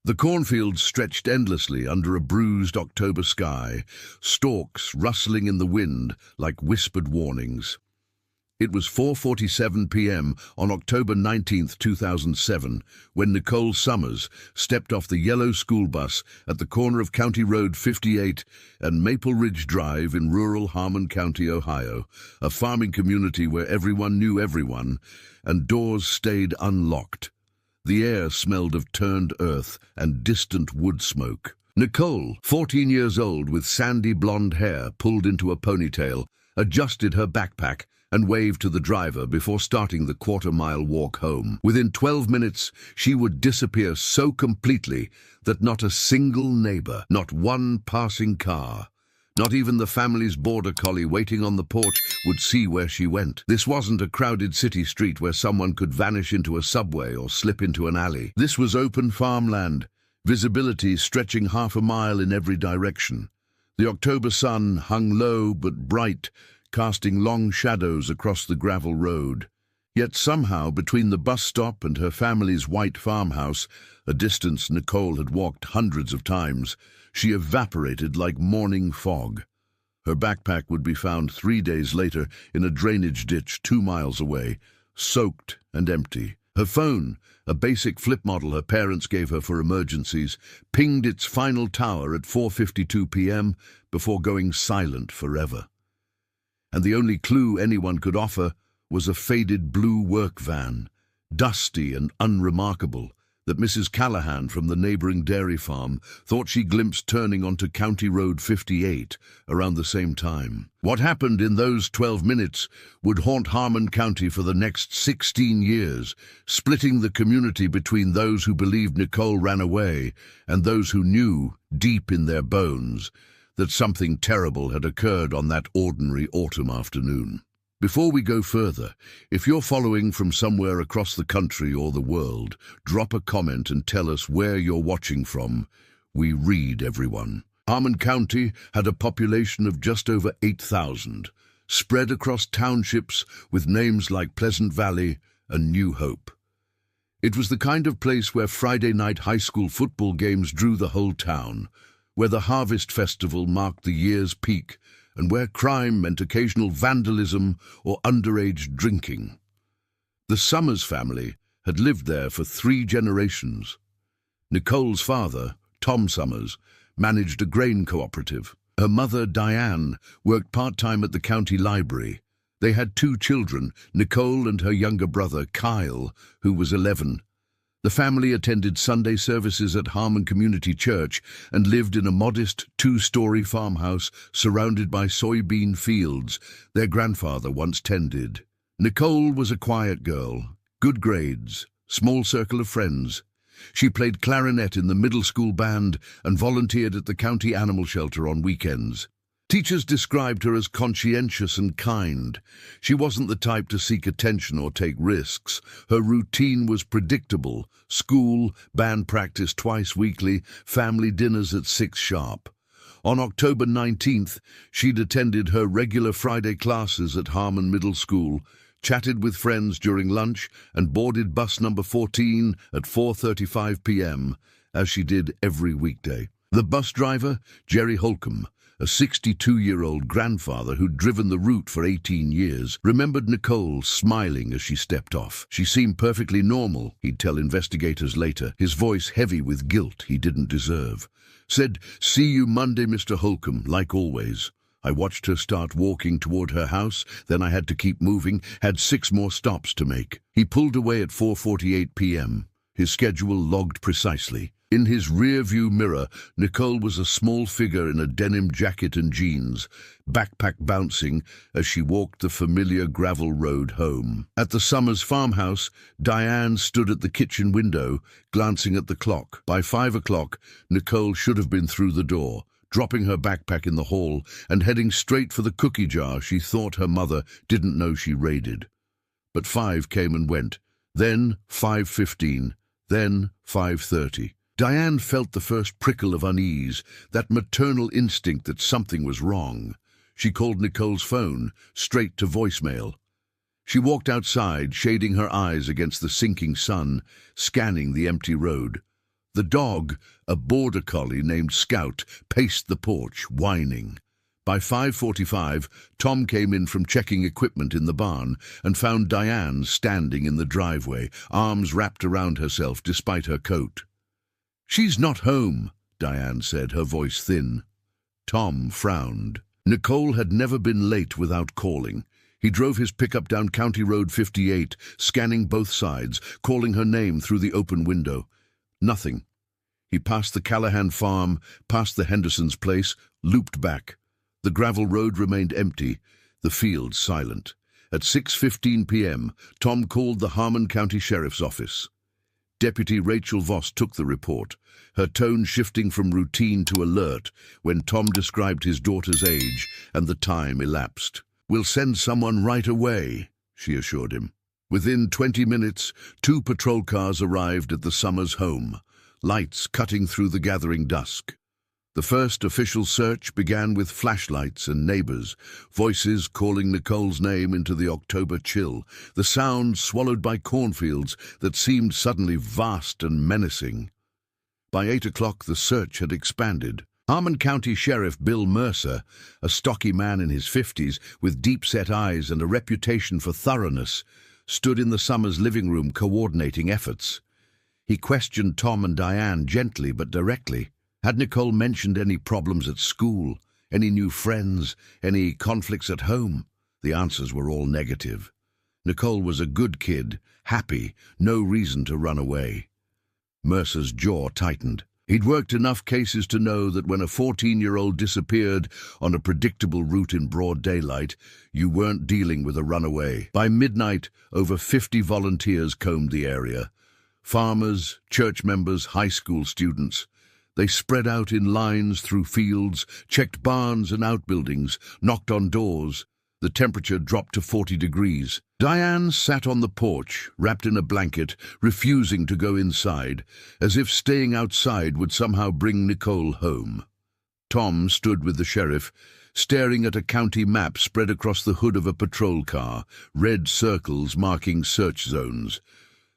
The cornfields stretched endlessly under a bruised October sky, stalks rustling in the wind like whispered warnings. It was 4:47 p.m. on October 19, 2007, when Nicole Summers stepped off the yellow school bus at the corner of County Road 58 and Maple Ridge Drive in rural Harmon County, Ohio, a farming community where everyone knew everyone, and doors stayed unlocked. The air smelled of turned earth and distant wood smoke. Nicole, 14 years old with sandy blonde hair pulled into a ponytail, adjusted her backpack and waved to the driver before starting the quarter-mile walk home. Within 12 minutes, she would disappear so completely that not a single neighbor, not one passing car, not even the family's border collie waiting on the porch would see where she went. This wasn't a crowded city street where someone could vanish into a subway or slip into an alley. This was open farmland, visibility stretching half a mile in every direction. The October sun hung low but bright, casting long shadows across the gravel road. Yet somehow, between the bus stop and her family's white farmhouse, a distance Nicole had walked hundreds of times, she evaporated like morning fog. Her backpack would be found 3 days later in a drainage ditch 2 miles away, soaked and empty. Her phone, a basic flip model her parents gave her for emergencies, pinged its final tower at 4:52 p.m. before going silent forever. And the only clue anyone could offer was a faded blue work van, dusty and unremarkable, that Mrs. Callahan from the neighboring dairy farm thought she glimpsed turning onto County Road 58 around the same time. What happened in those 12 minutes would haunt Harmon County for the next 16 years, splitting the community between those who believed Nicole ran away and those who knew, deep in their bones, that something terrible had occurred on that ordinary autumn afternoon. Before we go further, if you're following from somewhere across the country or the world, drop a comment and tell us where you're watching from. We read everyone. Harmon County had a population of just over 8,000, spread across townships with names like Pleasant Valley and New Hope. It was the kind of place where Friday night high school football games drew the whole town, where the Harvest Festival marked the year's peak, and where crime meant occasional vandalism or underage drinking. The Summers family had lived there for 3 generations. Nicole's father, Tom Summers, managed a grain cooperative. Her mother, Diane, worked part-time at the county library. They had 2 children, Nicole and her younger brother, Kyle, who was 11. The family attended Sunday services at Harmon Community Church and lived in a modest 2-story farmhouse surrounded by soybean fields their grandfather once tended. Nicole was a quiet girl, good grades, small circle of friends. She played clarinet in the middle school band and volunteered at the county animal shelter on weekends. Teachers described her as conscientious and kind. She wasn't the type to seek attention or take risks. Her routine was predictable: school, band practice twice weekly, family dinners at 6 sharp. On October 19th, she'd attended her regular Friday classes at Harmon Middle School, chatted with friends during lunch, and boarded bus number 14 at 4:35 p.m., as she did every weekday. The bus driver, Jerry Holcomb, a 62-year-old grandfather who'd driven the route for 18 years, remembered Nicole smiling as she stepped off. She seemed perfectly normal, he'd tell investigators later, his voice heavy with guilt he didn't deserve. Said, "See you Monday, Mr. Holcomb, like always." I watched her start walking toward her house, then I had to keep moving, had 6 more stops to make. He pulled away at 4:48 p.m., his schedule logged precisely. In his rear-view mirror, Nicole was a small figure in a denim jacket and jeans, backpack bouncing as she walked the familiar gravel road home. At the Summers farmhouse, Diane stood at the kitchen window, glancing at the clock. By 5 o'clock, Nicole should have been through the door, dropping her backpack in the hall and heading straight for the cookie jar she thought her mother didn't know she raided. But 5 came and went, then 5:15, then 5:30. Diane felt the first prickle of unease, that maternal instinct that something was wrong. She called Nicole's phone, straight to voicemail. She walked outside, shading her eyes against the sinking sun, scanning the empty road. The dog, a border collie named Scout, paced the porch, whining. By 5:45, Tom came in from checking equipment in the barn and found Diane standing in the driveway, arms wrapped around herself despite her coat. "She's not home," Diane said, her voice thin. Tom frowned. Nicole had never been late without calling. He drove his pickup down County Road 58, scanning both sides, calling her name through the open window. Nothing. He passed the Callahan farm, past the Henderson's place, looped back. The gravel road remained empty, the fields silent. At 6:15 p.m., Tom called the Harmon County Sheriff's Office. Deputy Rachel Voss took the report, her tone shifting from routine to alert when Tom described his daughter's age and the time elapsed. "We'll send someone right away," she assured him. Within 20 minutes, 2 patrol cars arrived at the Summers home, lights cutting through the gathering dusk. The first official search began with flashlights and neighbors, voices calling Nicole's name into the October chill, the sound swallowed by cornfields that seemed suddenly vast and menacing. By 8 o'clock, the search had expanded. Harmon County Sheriff Bill Mercer, a stocky man in his 50s with deep-set eyes and a reputation for thoroughness, stood in the Summers living room coordinating efforts. He questioned Tom and Diane gently but directly. Had Nicole mentioned any problems at school, any new friends, any conflicts at home? The answers were all negative. Nicole was a good kid, happy, no reason to run away. Mercer's jaw tightened. He'd worked enough cases to know that when a 14-year-old disappeared on a predictable route in broad daylight, you weren't dealing with a runaway. By midnight, over 50 volunteers combed the area. Farmers, church members, high school students. They spread out in lines through fields, checked barns and outbuildings, knocked on doors. The temperature dropped to 40 degrees. Diane sat on the porch, wrapped in a blanket, refusing to go inside, as if staying outside would somehow bring Nicole home. Tom stood with the sheriff, staring at a county map spread across the hood of a patrol car, red circles marking search zones.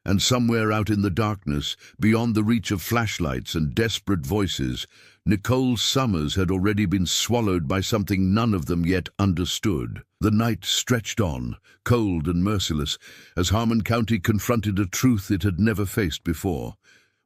And somewhere out in the darkness, beyond the reach of flashlights and desperate voices, Nicole Summers had already been swallowed by something none of them yet understood. The night stretched on, cold and merciless, as Harmon County confronted a truth it had never faced before.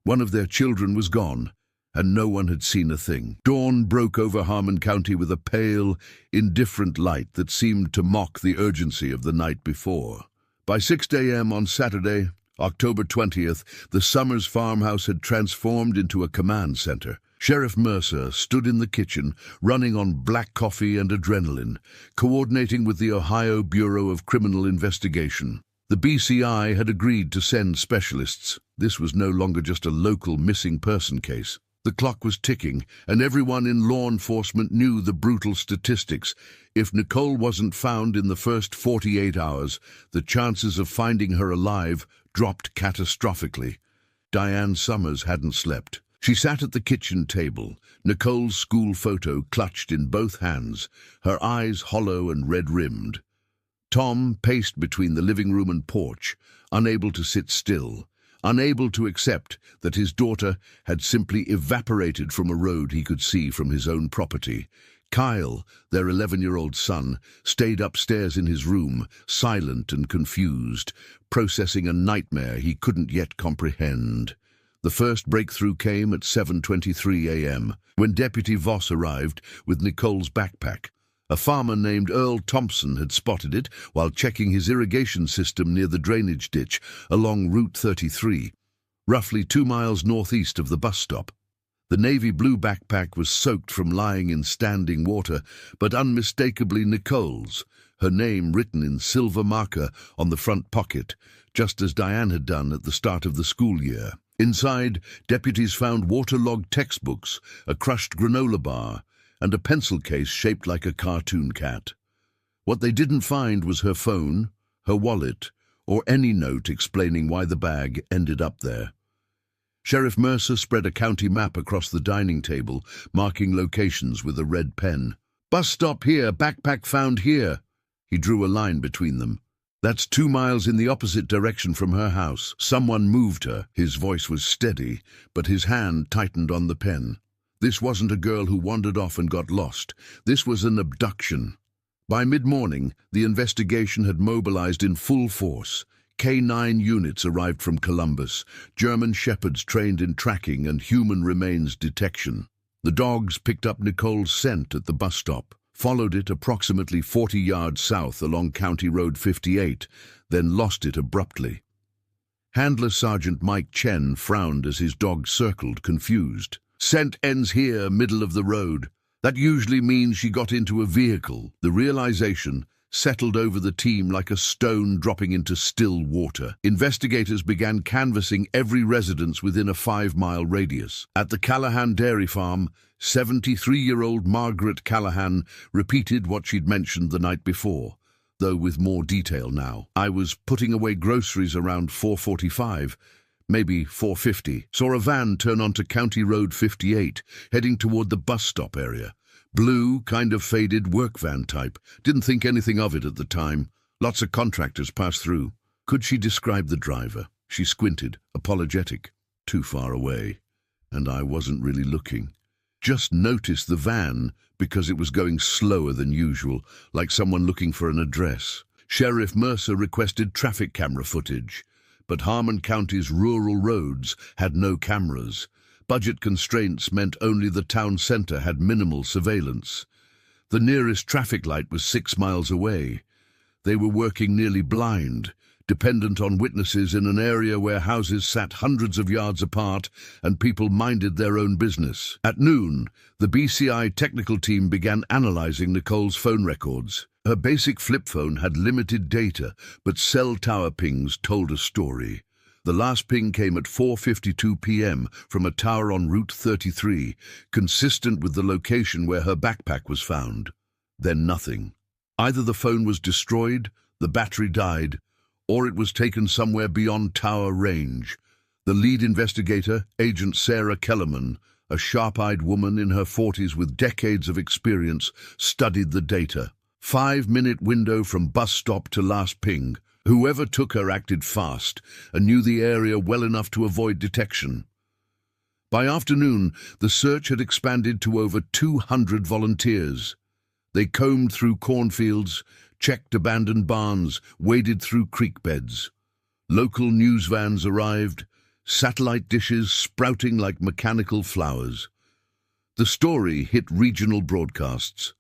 One of their children was gone, and no one had seen a thing. Dawn broke over Harmon County with a pale, indifferent light that seemed to mock the urgency of the night before. By 6 a.m. on Saturday, October 20th, the Summers farmhouse had transformed into a command center. Sheriff Mercer stood in the kitchen, running on black coffee and adrenaline, coordinating with the Ohio Bureau of Criminal Investigation. The BCI had agreed to send specialists. This was no longer just a local missing person case. The clock was ticking, and everyone in law enforcement knew the brutal statistics. If Nicole wasn't found in the first 48 hours, the chances of finding her alive dropped catastrophically. Diane Summers hadn't slept. She sat at the kitchen table, Nicole's school photo clutched in both hands, her eyes hollow and red-rimmed. Tom paced between the living room and porch, unable to sit still, unable to accept that his daughter had simply evaporated from a road he could see from his own property. Kyle, their 11-year-old son, stayed upstairs in his room, silent and confused, processing a nightmare he couldn't yet comprehend. The first breakthrough came at 7:23 a.m., when Deputy Voss arrived with Nicole's backpack. A farmer named Earl Thompson had spotted it while checking his irrigation system near the drainage ditch along Route 33, roughly 2 miles northeast of the bus stop. The navy blue backpack was soaked from lying in standing water, but unmistakably Nicole's, her name written in silver marker on the front pocket, just as Diane had done at the start of the school year. Inside, deputies found waterlogged textbooks, a crushed granola bar, and a pencil case shaped like a cartoon cat. What they didn't find was her phone, her wallet, or any note explaining why the bag ended up there. Sheriff Mercer spread a county map across the dining table, marking locations with a red pen. "Bus stop here, backpack found here." He drew a line between them. That's 2 miles in the opposite direction from her house. Someone moved her. His voice was steady, but his hand tightened on the pen. This wasn't a girl who wandered off and got lost. This was an abduction. By mid-morning, the investigation had mobilized in full force. K9 units arrived from Columbus, German shepherds trained in tracking and human remains detection. The dogs picked up Nicole's scent at the bus stop, followed it approximately 40 yards south along County Road 58, then lost it abruptly. Handler Sergeant Mike Chen frowned as his dog circled, confused. "Scent ends here, middle of the road. That usually means she got into a vehicle." The realization settled over the team like a stone dropping into still water. Investigators began canvassing every residence within a 5-mile radius. At the Callahan dairy farm, 73-year-old Margaret Callahan repeated what she'd mentioned the night before, though with more detail now. "I was putting away groceries around 4:45, maybe 4:50. Saw a van turn onto County Road 58, heading toward the bus stop area. Blue, kind of faded work van type. Didn't think anything of it at the time. Lots of contractors passed through." Could she describe the driver? She squinted, apologetic. "Too far away, and I wasn't really looking. Just noticed the van because it was going slower than usual, like someone looking for an address." Sheriff Mercer requested traffic camera footage, but Harmon County's rural roads had no cameras. Budget constraints meant only the town center had minimal surveillance. The nearest traffic light was 6 miles away. They were working nearly blind, dependent on witnesses in an area where houses sat hundreds of yards apart and people minded their own business. At noon, the BCI technical team began analyzing Nicole's phone records. Her basic flip phone had limited data, but cell tower pings told a story. The last ping came at 4:52 p.m. from a tower on Route 33, consistent with the location where her backpack was found. Then nothing. Either the phone was destroyed, the battery died, or it was taken somewhere beyond tower range. The lead investigator, Agent Sarah Kellerman, a sharp-eyed woman in her 40s with decades of experience, studied the data. 5-minute window from bus stop to last ping. Whoever took her acted fast and knew the area well enough to avoid detection. By afternoon, the search had expanded to over 200 volunteers. They combed through cornfields, checked abandoned barns, waded through creek beds. Local news vans arrived, satellite dishes sprouting like mechanical flowers. The story hit regional broadcasts.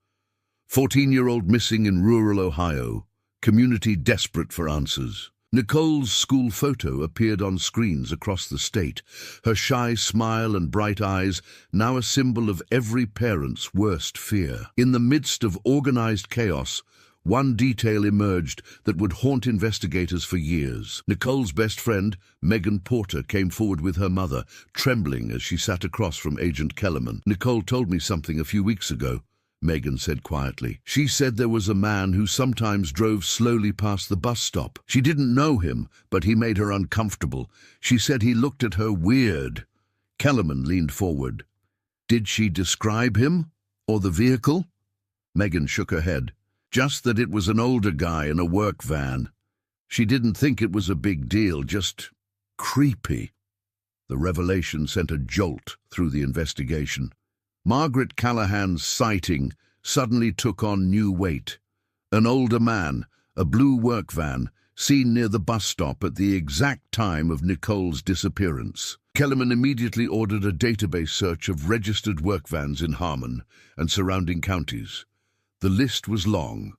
14-year-old missing in rural Ohio. Community desperate for answers. Nicole's school photo appeared on screens across the state, her shy smile and bright eyes now a symbol of every parent's worst fear. In the midst of organized chaos, one detail emerged that would haunt investigators for years. Nicole's best friend, Megan Porter, came forward with her mother, trembling as she sat across from Agent Kellerman. "Nicole told me something a few weeks ago," Megan said quietly. "She said there was a man who sometimes drove slowly past the bus stop. She didn't know him, but he made her uncomfortable. She said he looked at her weird." Kellerman leaned forward. "Did she describe him? Or the vehicle?" Megan shook her head. "Just that it was an older guy in a work van. She didn't think it was a big deal, just creepy." The revelation sent a jolt through the investigation. Margaret Callahan's sighting suddenly took on new weight. An older man, a blue work van, seen near the bus stop at the exact time of Nicole's disappearance. Kellerman immediately ordered a database search of registered work vans in Harmon and surrounding counties. The list was long.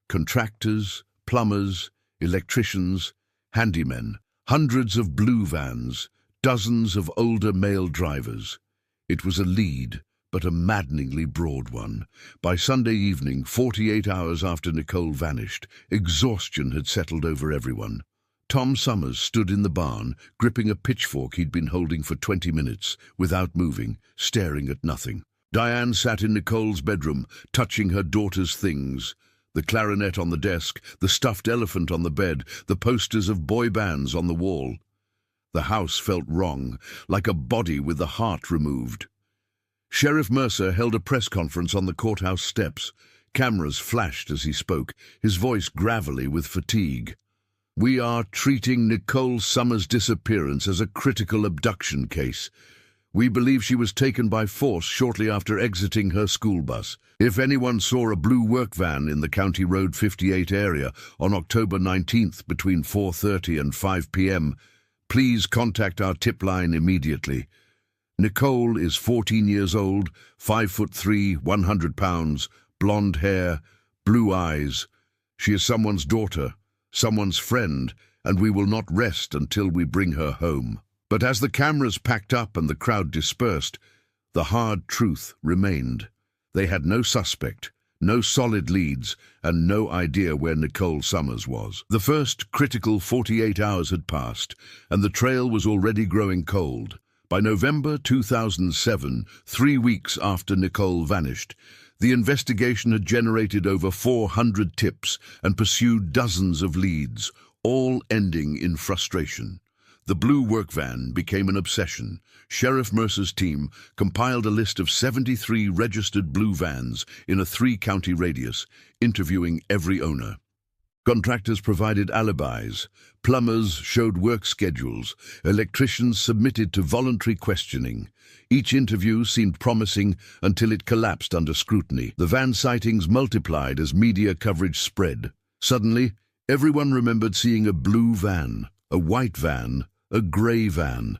Contractors, plumbers, electricians, handymen, hundreds of blue vans, dozens of older male drivers. It was a lead, but a maddeningly broad one. By Sunday evening, 48 hours after Nicole vanished, exhaustion had settled over everyone. Tom Summers stood in the barn, gripping a pitchfork he'd been holding for 20 minutes, without moving, staring at nothing. Diane sat in Nicole's bedroom, touching her daughter's things. The clarinet on the desk, the stuffed elephant on the bed, the posters of boy bands on the wall. The house felt wrong, like a body with the heart removed. Sheriff Mercer held a press conference on the courthouse steps. Cameras flashed as he spoke, his voice gravelly with fatigue. We are treating Nicole Summers' disappearance as a critical abduction case. We believe she was taken by force shortly after exiting her school bus. If anyone saw a blue work van in the County Road 58 area on October 19th between 4:30 and 5 p.m., please contact our tip line immediately. Nicole is 14 years old, 5'3", 100 pounds, blonde hair, blue eyes. She is someone's daughter, someone's friend, and we will not rest until we bring her home. But as the cameras packed up and the crowd dispersed, the hard truth remained. They had no suspect, no solid leads, and no idea where Nicole Summers was. The first critical 48 hours had passed, and the trail was already growing cold. By November 2007, 3 weeks after Nicole vanished, the investigation had generated over 400 tips and pursued dozens of leads, all ending in frustration. The blue work van became an obsession. Sheriff Mercer's team compiled a list of 73 registered blue vans in a 3-county radius, interviewing every owner. Contractors provided alibis, plumbers showed work schedules, electricians submitted to voluntary questioning. Each interview seemed promising until it collapsed under scrutiny. The van sightings multiplied as media coverage spread. Suddenly, everyone remembered seeing a blue van, a white van, a grey van.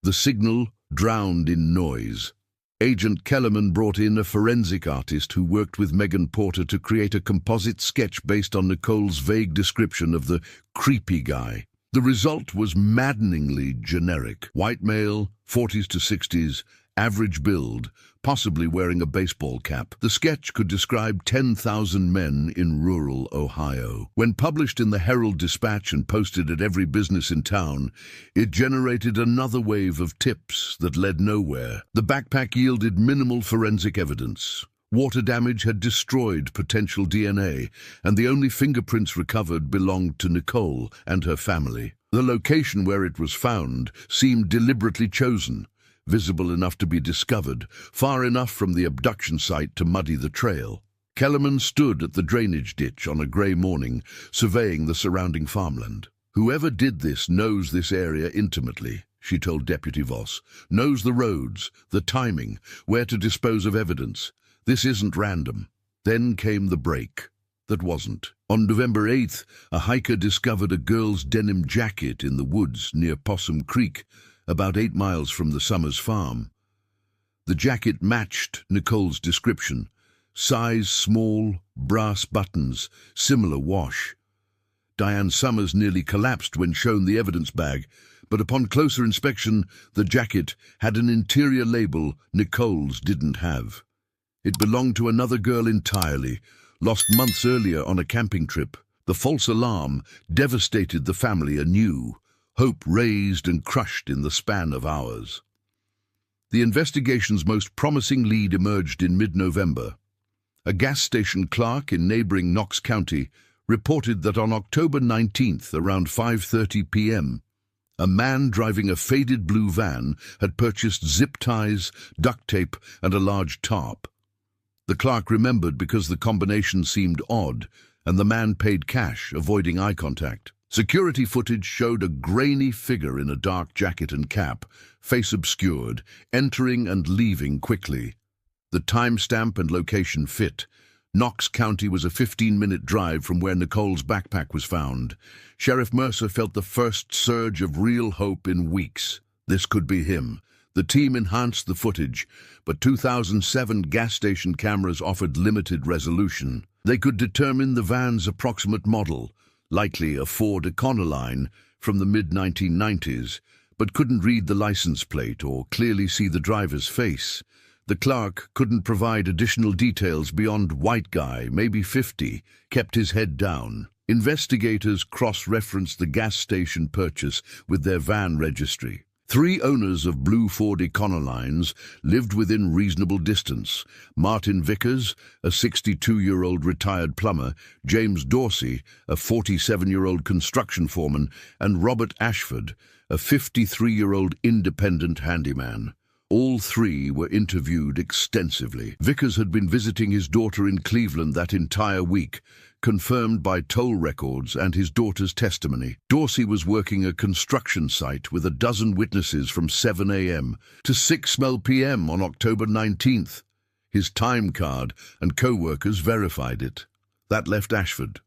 The signal drowned in noise. Agent Kellerman brought in a forensic artist who worked with Megan Porter to create a composite sketch based on Nicole's vague description of the creepy guy. The result was maddeningly generic. White male, 40s to 60s, average build, possibly wearing a baseball cap. The sketch could describe 10,000 men in rural Ohio. When published in the Herald-Dispatch and posted at every business in town, it generated another wave of tips that led nowhere. The backpack yielded minimal forensic evidence. Water damage had destroyed potential DNA, and the only fingerprints recovered belonged to Nicole and her family. The location where it was found seemed deliberately chosen, visible enough to be discovered, far enough from the abduction site to muddy the trail. Kellerman stood at the drainage ditch on a grey morning, surveying the surrounding farmland. "Whoever did this knows this area intimately," she told Deputy Voss. "Knows the roads, the timing, where to dispose of evidence. This isn't random." Then came the break. That wasn't. On November 8th, a hiker discovered a girl's denim jacket in the woods near Possum Creek, about 8 miles from the Summers farm. The jacket matched Nicole's description. Size small, brass buttons, similar wash. Diane Summers nearly collapsed when shown the evidence bag, but upon closer inspection, the jacket had an interior label Nicole's didn't have. It belonged to another girl entirely, lost months earlier on a camping trip. The false alarm devastated the family anew. Hope raised and crushed in the span of hours. The investigation's most promising lead emerged in mid-November. A gas station clerk in neighboring Knox County reported that on October 19th, around 5:30 p.m., a man driving a faded blue van had purchased zip ties, duct tape, and a large tarp. The clerk remembered because the combination seemed odd, and the man paid cash, avoiding eye contact. Security footage showed a grainy figure in a dark jacket and cap, face obscured, entering and leaving quickly. The timestamp and location fit. Knox County was a 15-minute drive from where Nicole's backpack was found. Sheriff Mercer felt the first surge of real hope in weeks. This could be him. The team enhanced the footage, but 2007 gas station cameras offered limited resolution. They could determine the van's approximate model, likely a Ford Econoline from the mid-1990s, but couldn't read the license plate or clearly see the driver's face. The clerk couldn't provide additional details beyond white guy, maybe 50, kept his head down. Investigators cross-referenced the gas station purchase with their van registry. 3 owners of blue Ford Econolines lived within reasonable distance: Martin Vickers, a 62-year-old retired plumber, James Dorsey, a 47-year-old construction foreman, and Robert Ashford, a 53-year-old independent handyman. All 3 were interviewed extensively. Vickers had been visiting his daughter in Cleveland that entire week, confirmed by toll records and his daughter's testimony. Dorsey was working a construction site with a dozen witnesses from 7 a.m. to 6 p.m. on October 19th. His time card and co-workers verified it. That left Ashford.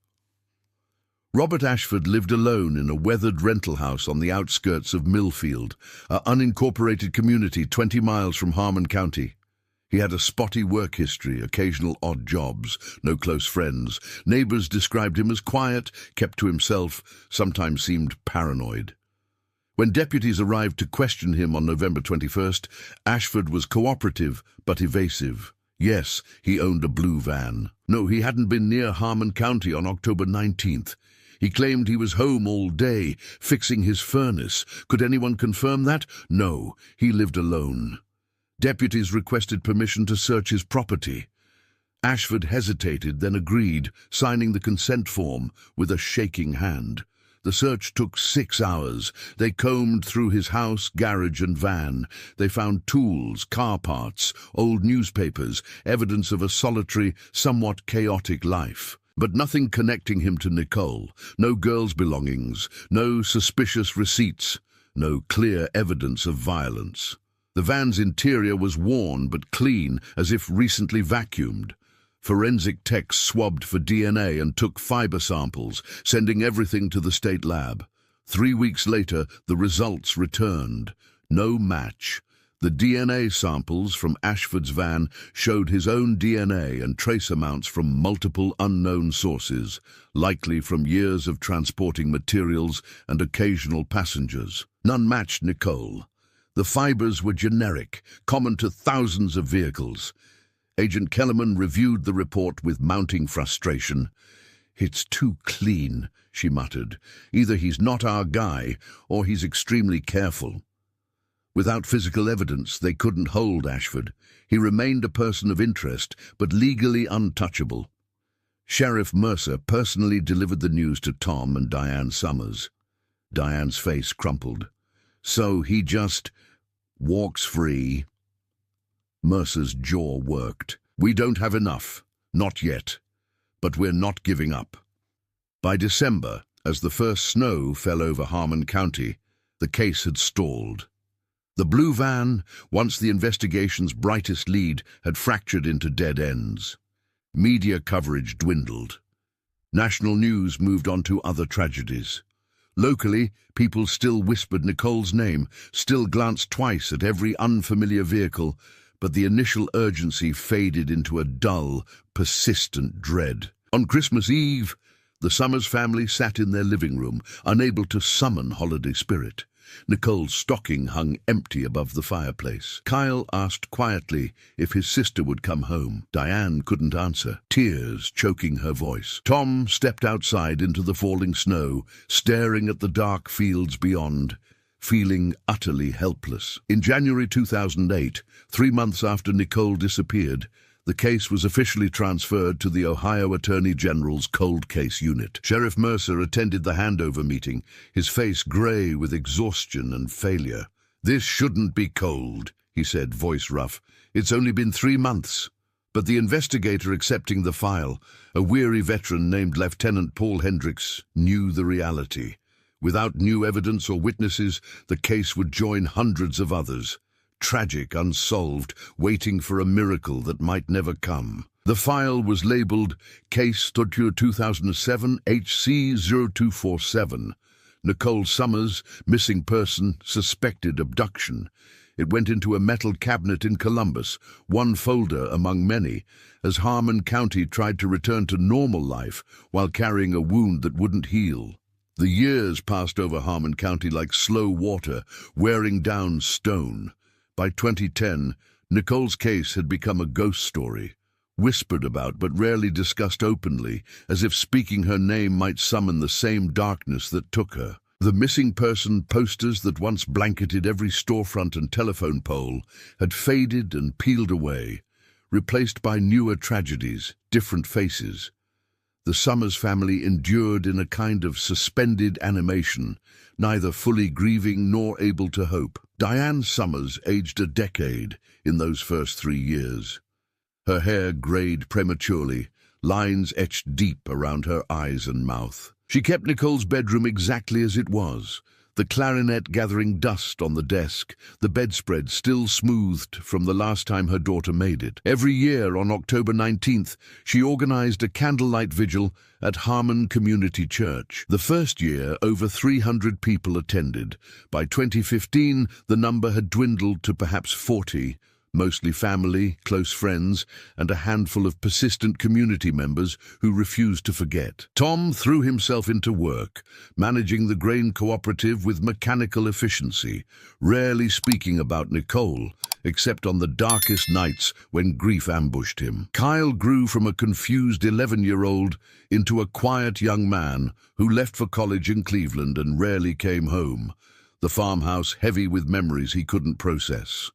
Robert Ashford lived alone in a weathered rental house on the outskirts of Millfield, an unincorporated community 20 miles from Harmon County. He had a spotty work history, occasional odd jobs, no close friends. Neighbors described him as quiet, kept to himself, sometimes seemed paranoid. When deputies arrived to question him on November 21st, Ashford was cooperative but evasive. Yes, he owned a blue van. No, he hadn't been near Harmon County on October 19th. He claimed he was home all day, fixing his furnace. Could anyone confirm that? No, he lived alone. Deputies requested permission to search his property. Ashford hesitated, then agreed, signing the consent form with a shaking hand. The search took 6 hours. They combed through his house, garage and van. They found tools, car parts, old newspapers, evidence of a solitary, somewhat chaotic life. But nothing connecting him to Nicole. No girl's belongings, no suspicious receipts, no clear evidence of violence. The van's interior was worn but clean, as if recently vacuumed. Forensic techs swabbed for DNA and took fiber samples, sending everything to the state lab. 3 weeks later, the results returned. No match. The DNA samples from Ashford's van showed his own DNA and trace amounts from multiple unknown sources, likely from years of transporting materials and occasional passengers. None matched Nicole. The fibers were generic, common to thousands of vehicles. Agent Kellerman reviewed the report with mounting frustration. "It's too clean," she muttered. "Either he's not our guy, or he's extremely careful." Without physical evidence, they couldn't hold Ashford. He remained a person of interest, but legally untouchable. Sheriff Mercer personally delivered the news to Tom and Diane Summers. Diane's face crumpled. "So he just walks free?" Mercer's jaw worked. "We don't have enough. Not yet. But we're not giving up." By December, as the first snow fell over Harmon County, the case had stalled. The blue van, once the investigation's brightest lead, had fractured into dead ends. Media coverage dwindled. National news moved on to other tragedies. Locally, people still whispered Nicole's name, still glanced twice at every unfamiliar vehicle, but the initial urgency faded into a dull, persistent dread. On Christmas Eve, the Summers family sat in their living room, unable to summon holiday spirit. Nicole's stocking hung empty above the fireplace. Kyle asked quietly if his sister would come home. Diane couldn't answer, tears choking her voice. Tom stepped outside into the falling snow, staring at the dark fields beyond, feeling utterly helpless. In January 2008, 3 months after Nicole disappeared, the case was officially transferred to the Ohio Attorney General's Cold Case Unit. Sheriff Mercer attended the handover meeting, his face gray with exhaustion and failure. "This shouldn't be cold," he said, voice rough. "It's only been 3 months." But the investigator accepting the file, a weary veteran named Lieutenant Paul Hendricks, knew the reality. Without new evidence or witnesses, the case would join hundreds of others. Tragic, unsolved, waiting for a miracle that might never come. The file was labeled Case 2007 HC0247. Nicole Summers, missing person, suspected abduction. It went into a metal cabinet in Columbus, one folder among many, as Harmon County tried to return to normal life while carrying a wound that wouldn't heal. The years passed over Harmon County like slow water, wearing down stone. By 2010, Nicole's case had become a ghost story, whispered about but rarely discussed openly, as if speaking her name might summon the same darkness that took her. The missing person posters that once blanketed every storefront and telephone pole had faded and peeled away, replaced by newer tragedies, different faces. The Summers family endured in a kind of suspended animation, neither fully grieving nor able to hope. Diane Summers aged a decade in those first 3 years. Her hair grayed prematurely, lines etched deep around her eyes and mouth. She kept Nicole's bedroom exactly as it was, the clarinet gathering dust on the desk, the bedspread still smoothed from the last time her daughter made it. Every year on October 19th, she organized a candlelight vigil at Harmon Community Church. The first year, over 300 people attended. By 2015, the number had dwindled to perhaps 40, mostly family, close friends, and a handful of persistent community members who refused to forget. Tom threw himself into work, managing the grain cooperative with mechanical efficiency, rarely speaking about Nicole, except on the darkest nights when grief ambushed him. Kyle grew from a confused 11-year-old into a quiet young man who left for college in Cleveland and rarely came home, the farmhouse heavy with memories he couldn't process.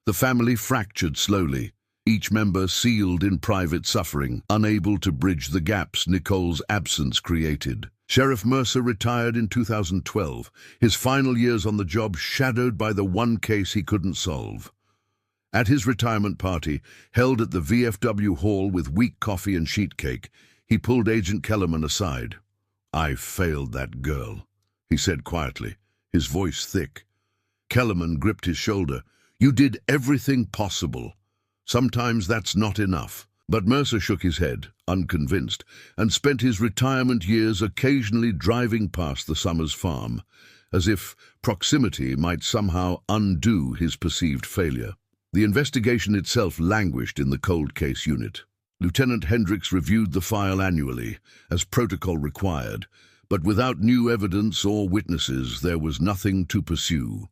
The family fractured slowly, each member sealed in private suffering, unable to bridge the gaps Nicole's absence created. Sheriff Mercer retired in 2012, his final years on the job shadowed by the one case he couldn't solve. At his retirement party, held at the VFW Hall with weak coffee and sheet cake, he pulled Agent Kellerman aside. "I failed that girl," he said quietly, his voice thick. Kellerman gripped his shoulder. "You did everything possible. Sometimes that's not enough." But Mercer shook his head, unconvinced, and spent his retirement years occasionally driving past the Summers farm, as if proximity might somehow undo his perceived failure. The investigation itself languished in the cold case unit. Lieutenant Hendricks reviewed the file annually, as protocol required, but without new evidence or witnesses, there was nothing to pursue.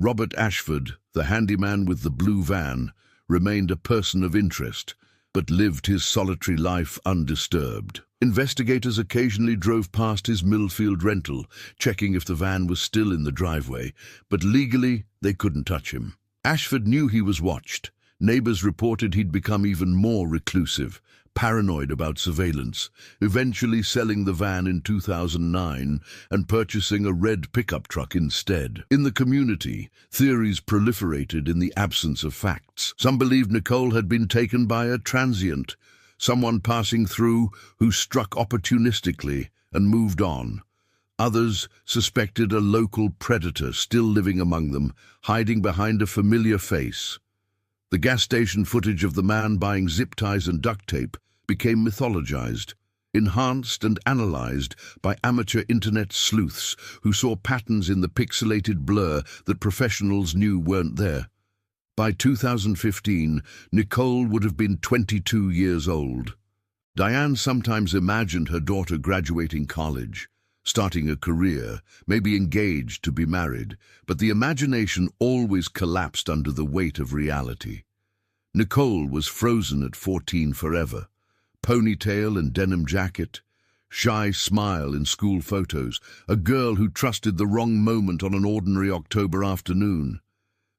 Robert Ashford, the handyman with the blue van, remained a person of interest, but lived his solitary life undisturbed. Investigators occasionally drove past his Millfield rental, checking if the van was still in the driveway, but legally they couldn't touch him. Ashford knew he was watched. Neighbors reported he'd become even more reclusive, paranoid about surveillance, eventually selling the van in 2009 and purchasing a red pickup truck instead. In the community, theories proliferated in the absence of facts. Some believed Nicole had been taken by a transient, someone passing through who struck opportunistically and moved on. Others suspected a local predator still living among them, hiding behind a familiar face. The gas station footage of the man buying zip ties and duct tape became mythologized, enhanced and analyzed by amateur internet sleuths who saw patterns in the pixelated blur that professionals knew weren't there. By 2015, Nicole would have been 22 years old. Diane sometimes imagined her daughter graduating college, starting a career, maybe engaged to be married, but the imagination always collapsed under the weight of reality. Nicole was frozen at 14 forever. Ponytail and denim jacket, shy smile in school photos, a girl who trusted the wrong moment on an ordinary October afternoon.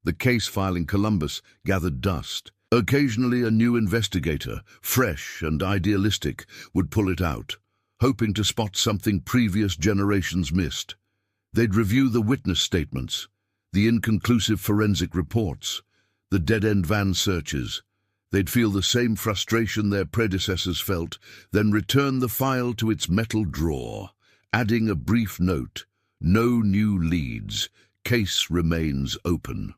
The case file in Columbus gathered dust. Occasionally a new investigator, fresh and idealistic, would pull it out, hoping to spot something previous generations missed. They'd review the witness statements, the inconclusive forensic reports, the dead-end van searches. They'd feel the same frustration their predecessors felt, then return the file to its metal drawer, adding a brief note: "No new leads. Case remains open."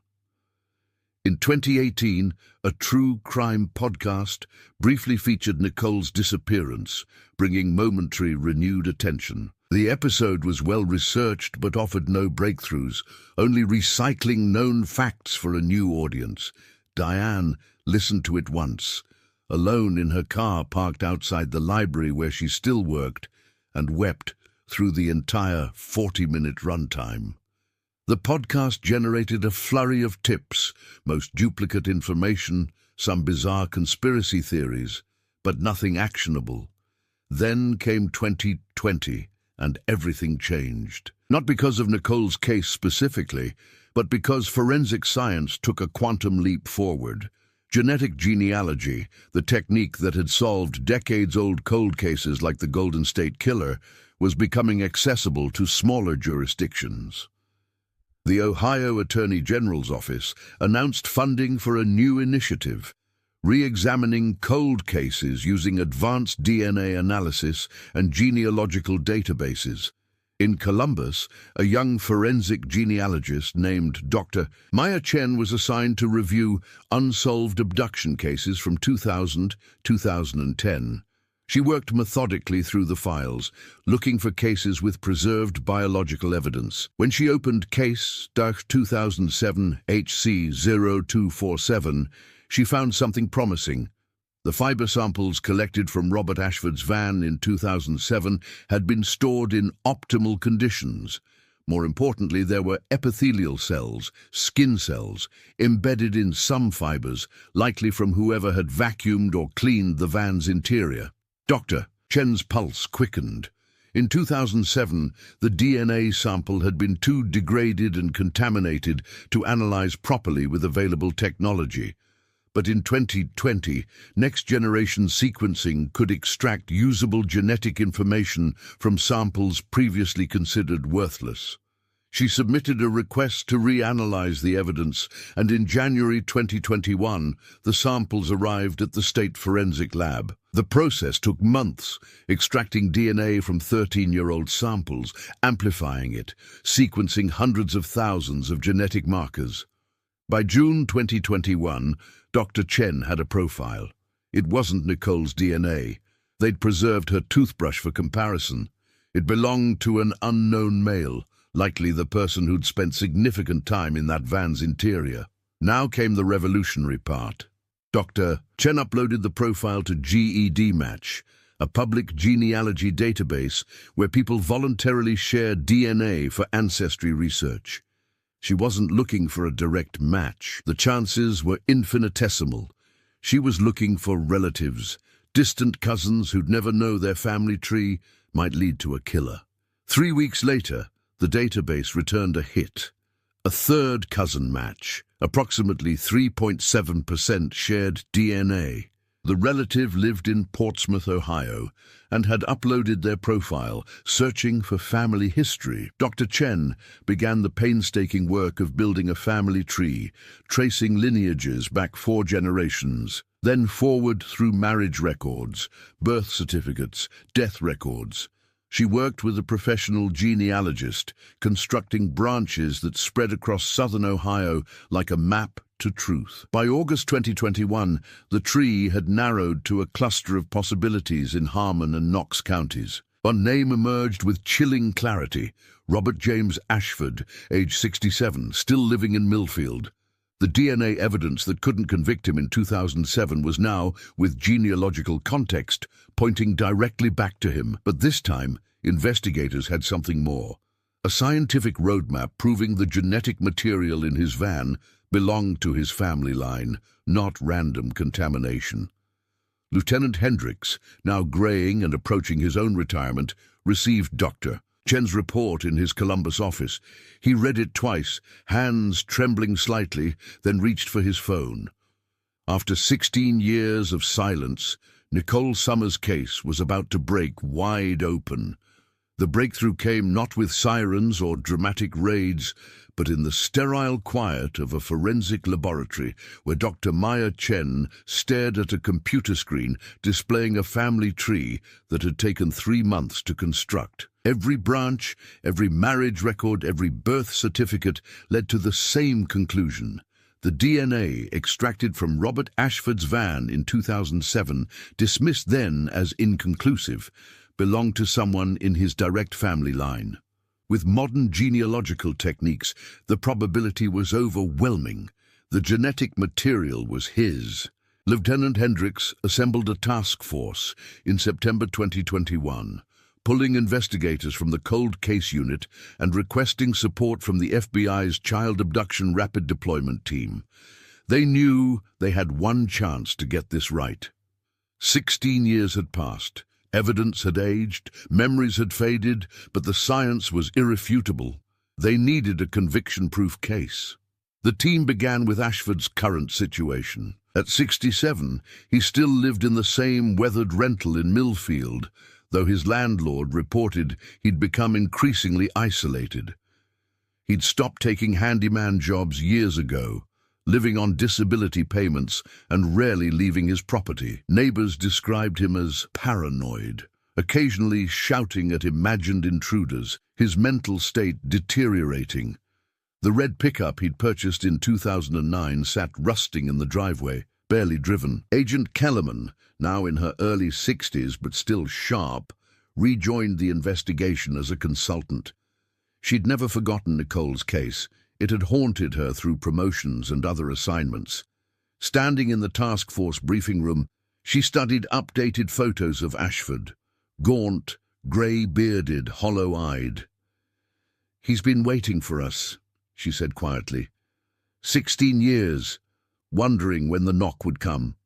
In 2018, a true crime podcast briefly featured Nicole's disappearance, bringing momentary renewed attention. The episode was well-researched but offered no breakthroughs, only recycling known facts for a new audience. Diane listened to it once, alone in her car parked outside the library where she still worked, and wept through the entire 40-minute runtime. The podcast generated a flurry of tips, most duplicate information, some bizarre conspiracy theories, but nothing actionable. Then came 2020, and everything changed. Not because of Nicole's case specifically, but because forensic science took a quantum leap forward. Genetic genealogy, the technique that had solved decades-old cold cases like the Golden State Killer, was becoming accessible to smaller jurisdictions. The Ohio Attorney General's office announced funding for a new initiative, re-examining cold cases using advanced DNA analysis and genealogical databases. In Columbus, a young forensic genealogist named Dr. Maya Chen was assigned to review unsolved abduction cases from 2000-2010. She worked methodically through the files, looking for cases with preserved biological evidence. When she opened case 2007 HC0247, she found something promising. The fiber samples collected from Robert Ashford's van in 2007 had been stored in optimal conditions. More importantly, there were epithelial cells, skin cells, embedded in some fibers, likely from whoever had vacuumed or cleaned the van's interior. Dr. Chen's pulse quickened. In 2007, the DNA sample had been too degraded and contaminated to analyze properly with available technology. But in 2020, next-generation sequencing could extract usable genetic information from samples previously considered worthless. She submitted a request to reanalyze the evidence, and in January 2021, the samples arrived at the State Forensic Lab. The process took months, extracting DNA from 13-year-old samples, amplifying it, sequencing hundreds of thousands of genetic markers. By June 2021, Dr. Chen had a profile. It wasn't Nicole's DNA. They'd preserved her toothbrush for comparison. It belonged to an unknown male, likely the person who'd spent significant time in that van's interior. Now came the revolutionary part. Dr. Chen uploaded the profile to GEDmatch, a public genealogy database where people voluntarily share DNA for ancestry research. She wasn't looking for a direct match. The chances were infinitesimal. She was looking for relatives. Distant cousins who'd never know their family tree might lead to a killer. 3 weeks later, the database returned a hit. A third cousin match. Approximately 3.7% shared DNA. The relative lived in Portsmouth, Ohio, and had uploaded their profile, searching for family history. Dr. Chen began the painstaking work of building a family tree, tracing lineages back 4 generations, then forward through marriage records, birth certificates, death records. She worked with a professional genealogist, constructing branches that spread across southern Ohio like a map to truth. By August 2021, the tree had narrowed to a cluster of possibilities in Harmon and Knox counties. One name emerged with chilling clarity: Robert James Ashford, age 67, still living in Millfield. The DNA evidence that couldn't convict him in 2007 was now, with genealogical context, pointing directly back to him. But this time, investigators had something more. A scientific roadmap proving the genetic material in his van belonged to his family line, not random contamination. Lieutenant Hendricks, now graying and approaching his own retirement, received Dr. Chen's report in his Columbus office. He read it twice, hands trembling slightly, then reached for his phone. After 16 years of silence, Nicole Summers' case was about to break wide open. The breakthrough came not with sirens or dramatic raids, but in the sterile quiet of a forensic laboratory where Dr. Maya Chen stared at a computer screen displaying a family tree that had taken 3 months to construct. Every branch, every marriage record, every birth certificate led to the same conclusion. The DNA extracted from Robert Ashford's van in 2007, dismissed then as inconclusive, belonged to someone in his direct family line. With modern genealogical techniques, the probability was overwhelming. The genetic material was his. Lieutenant Hendricks assembled a task force in September 2021, pulling investigators from the Cold Case Unit and requesting support from the FBI's Child Abduction Rapid Deployment Team. They knew they had one chance to get this right. 16 years had passed. Evidence had aged, memories had faded, but the science was irrefutable. They needed a conviction-proof case. The team began with Ashford's current situation. At 67, he still lived in the same weathered rental in Millfield, though his landlord reported he'd become increasingly isolated. He'd stopped taking handyman jobs years ago, living on disability payments and rarely leaving his property. Neighbors described him as paranoid, occasionally shouting at imagined intruders, his mental state deteriorating. The red pickup he'd purchased in 2009 sat rusting in the driveway, barely driven. Agent Kellerman, now in her early 60s but still sharp, rejoined the investigation as a consultant. She'd never forgotten Nicole's case. It had haunted her through promotions and other assignments. Standing in the task force briefing room, she studied updated photos of Ashford, gaunt, grey-bearded, hollow-eyed. "He's been waiting for us," she said quietly. 16 years, wondering when the knock would come.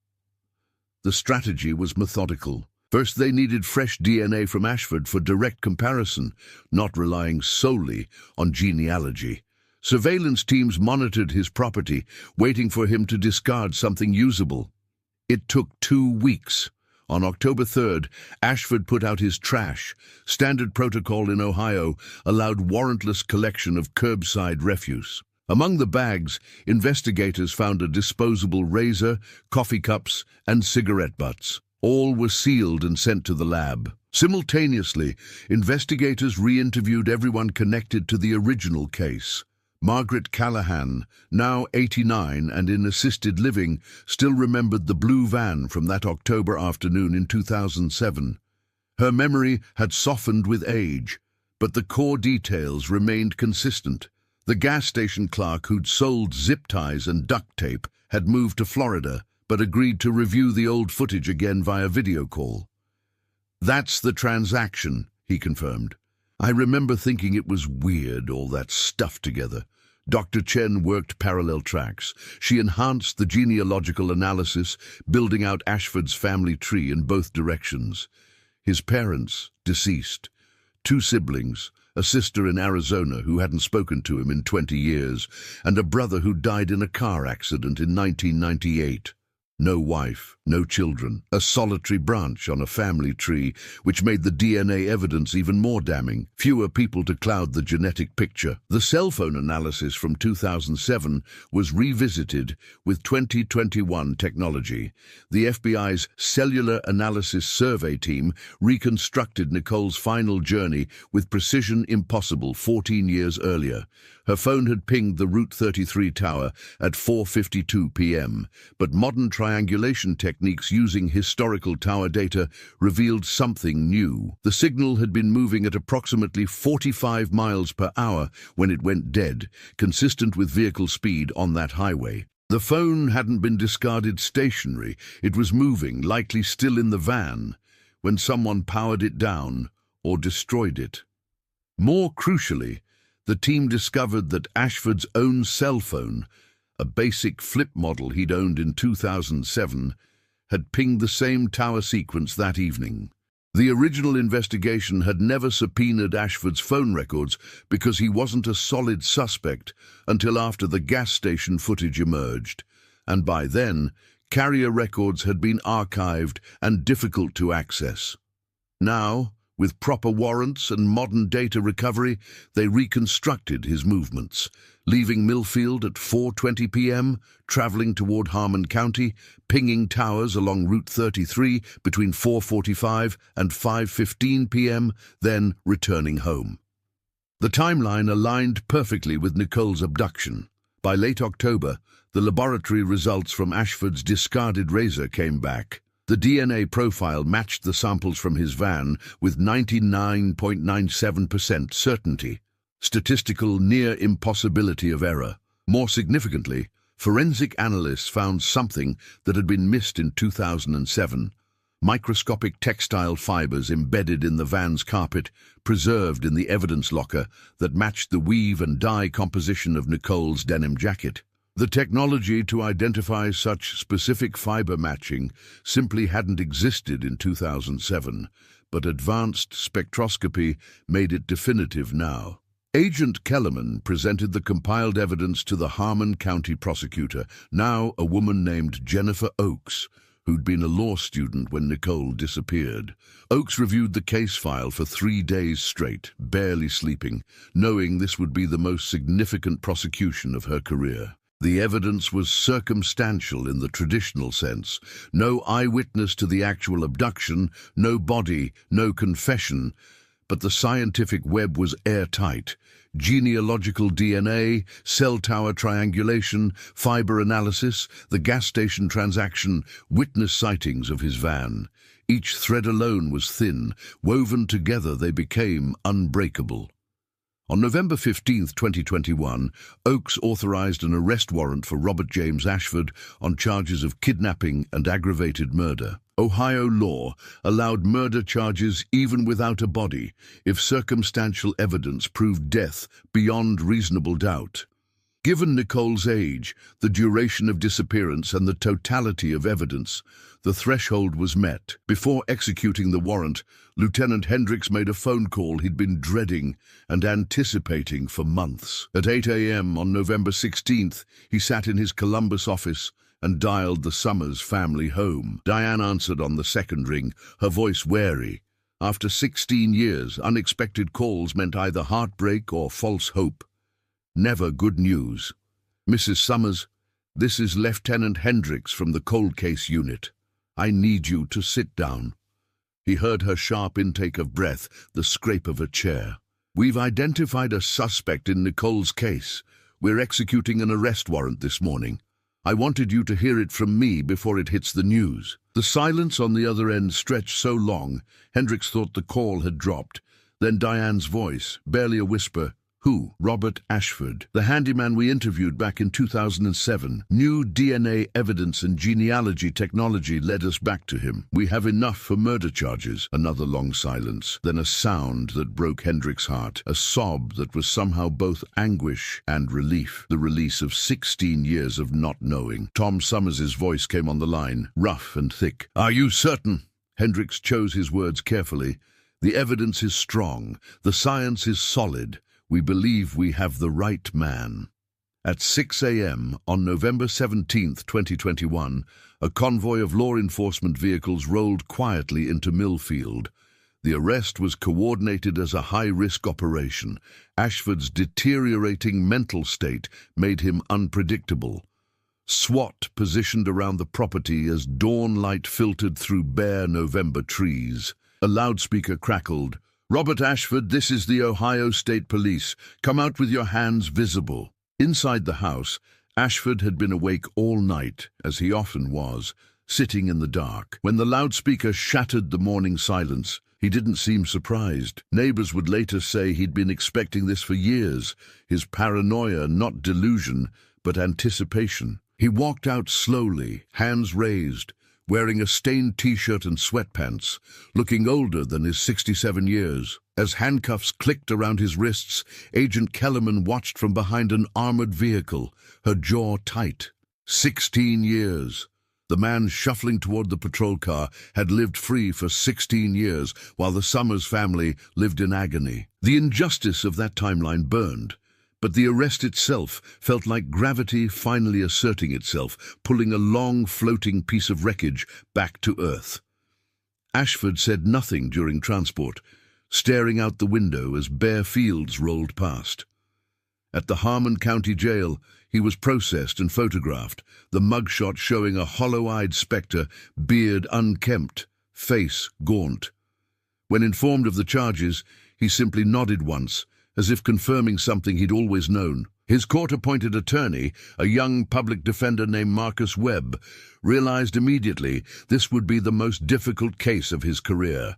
The strategy was methodical. First, they needed fresh DNA from Ashford for direct comparison, not relying solely on genealogy. Surveillance teams monitored his property, waiting for him to discard something usable. It took 2 weeks. On October 3rd, Ashford put out his trash. Standard protocol in Ohio allowed warrantless collection of curbside refuse. Among the bags, investigators found a disposable razor, coffee cups, and cigarette butts. All were sealed and sent to the lab. Simultaneously, investigators re-interviewed everyone connected to the original case. Margaret Callahan, now 89 and in assisted living, still remembered the blue van from that October afternoon in 2007. Her memory had softened with age, but the core details remained consistent. The gas station clerk who'd sold zip ties and duct tape had moved to Florida, but agreed to review the old footage again via video call. "That's the transaction," he confirmed. "I remember thinking it was weird, all that stuff together." Dr. Chen worked parallel tracks. She enhanced the genealogical analysis, building out Ashford's family tree in both directions. His parents, deceased. 2 siblings, a sister in Arizona who hadn't spoken to him in 20 years, and a brother who died in a car accident in 1998. No wife, no children, a solitary branch on a family tree, which made the DNA evidence even more damning. Fewer people to cloud the genetic picture. The cell phone analysis from 2007 was revisited with 2021 technology. The FBI's Cellular Analysis Survey team reconstructed Nicole's final journey with precision impossible 14 years earlier. Her phone had pinged the Route 33 tower at 4:52 p.m., but modern triangulation techniques using historical tower data revealed something new. The signal had been moving at approximately 45 miles per hour when it went dead, consistent with vehicle speed on that highway. The phone hadn't been discarded stationary. It was moving, likely still in the van, when someone powered it down or destroyed it. More crucially, the team discovered that Ashford's own cell phone, a basic flip model he'd owned in 2007, had pinged the same tower sequence that evening. The original investigation had never subpoenaed Ashford's phone records because he wasn't a solid suspect until after the gas station footage emerged, and by then, carrier records had been archived and difficult to access. Now, with proper warrants and modern data recovery, they reconstructed his movements, leaving Millfield at 4:20 p.m., traveling toward Harmon County, pinging towers along Route 33 between 4:45 and 5:15 p.m., then returning home. The timeline aligned perfectly with Nicole's abduction. By late October, the laboratory results from Ashford's discarded razor came back. The DNA profile matched the samples from his van with 99.97% certainty. Statistical near impossibility of error. More significantly, forensic analysts found something that had been missed in 2007. Microscopic textile fibers embedded in the van's carpet, preserved in the evidence locker that matched the weave and dye composition of Nicole's denim jacket. The technology to identify such specific fiber matching simply hadn't existed in 2007, but advanced spectroscopy made it definitive now. Agent Kellerman presented the compiled evidence to the Harmon County prosecutor, now a woman named Jennifer Oakes, who'd been a law student when Nicole disappeared. Oakes reviewed the case file for 3 days straight, barely sleeping, knowing this would be the most significant prosecution of her career. The evidence was circumstantial in the traditional sense. No eyewitness to the actual abduction, no body, no confession. But the scientific web was airtight. Genealogical DNA, cell tower triangulation, fiber analysis, the gas station transaction, witness sightings of his van. Each thread alone was thin. Woven together, they became unbreakable. On November 15, 2021, Oakes authorized an arrest warrant for Robert James Ashford on charges of kidnapping and aggravated murder. Ohio law allowed murder charges even without a body if circumstantial evidence proved death beyond reasonable doubt. Given Nicole's age, the duration of disappearance, and the totality of evidence, the threshold was met. Before executing the warrant, Lieutenant Hendricks made a phone call he'd been dreading and anticipating for months. At 8 a.m. on November 16th, he sat in his Columbus office and dialed the Summers family home. Diane answered on the second ring, her voice wary. After 16 years, unexpected calls meant either heartbreak or false hope. Never good news. "Mrs. Summers, this is Lieutenant Hendricks from the cold case unit. I need you to sit down." He heard her sharp intake of breath, the scrape of a chair. "We've identified a suspect in Nicole's case. We're executing an arrest warrant this morning. I wanted you to hear it from me before it hits the news." The silence on the other end stretched so long, Hendricks thought the call had dropped. Then Diane's voice, barely a whisper. "Who?" "Robert Ashford, the handyman we interviewed back in 2007. New DNA evidence and genealogy technology led us back to him. We have enough for murder charges." Another long silence, then a sound that broke Hendricks' heart, a sob that was somehow both anguish and relief, the release of 16 years of not knowing. Tom Summers' voice came on the line, rough and thick. "Are you certain?" Hendricks chose his words carefully. "The evidence is strong. The science is solid. We believe we have the right man." At 6 a.m. on November 17, 2021, a convoy of law enforcement vehicles rolled quietly into Millfield. The arrest was coordinated as a high-risk operation. Ashford's deteriorating mental state made him unpredictable. SWAT positioned around the property as dawn light filtered through bare November trees. A loudspeaker crackled. "Robert Ashford, this is the Ohio State Police. Come out with your hands visible." Inside the house, Ashford had been awake all night, as he often was, sitting in the dark. When the loudspeaker shattered the morning silence, he didn't seem surprised. Neighbors would later say he'd been expecting this for years, his paranoia not delusion, but anticipation. He walked out slowly, hands raised, wearing a stained t-shirt and sweatpants, looking older than his 67 years. As handcuffs clicked around his wrists, Agent Kellerman watched from behind an armored vehicle, her jaw tight. 16 years. The man shuffling toward the patrol car had lived free for 16 years, while the Summers family lived in agony. The injustice of that timeline burned. But the arrest itself felt like gravity finally asserting itself, pulling a long, floating piece of wreckage back to Earth. Ashford said nothing during transport, staring out the window as bare fields rolled past. At the Harmon County Jail, he was processed and photographed, the mugshot showing a hollow-eyed specter, beard unkempt, face gaunt. When informed of the charges, he simply nodded once, as if confirming something he'd always known. His court-appointed attorney, a young public defender named Marcus Webb, realized immediately this would be the most difficult case of his career.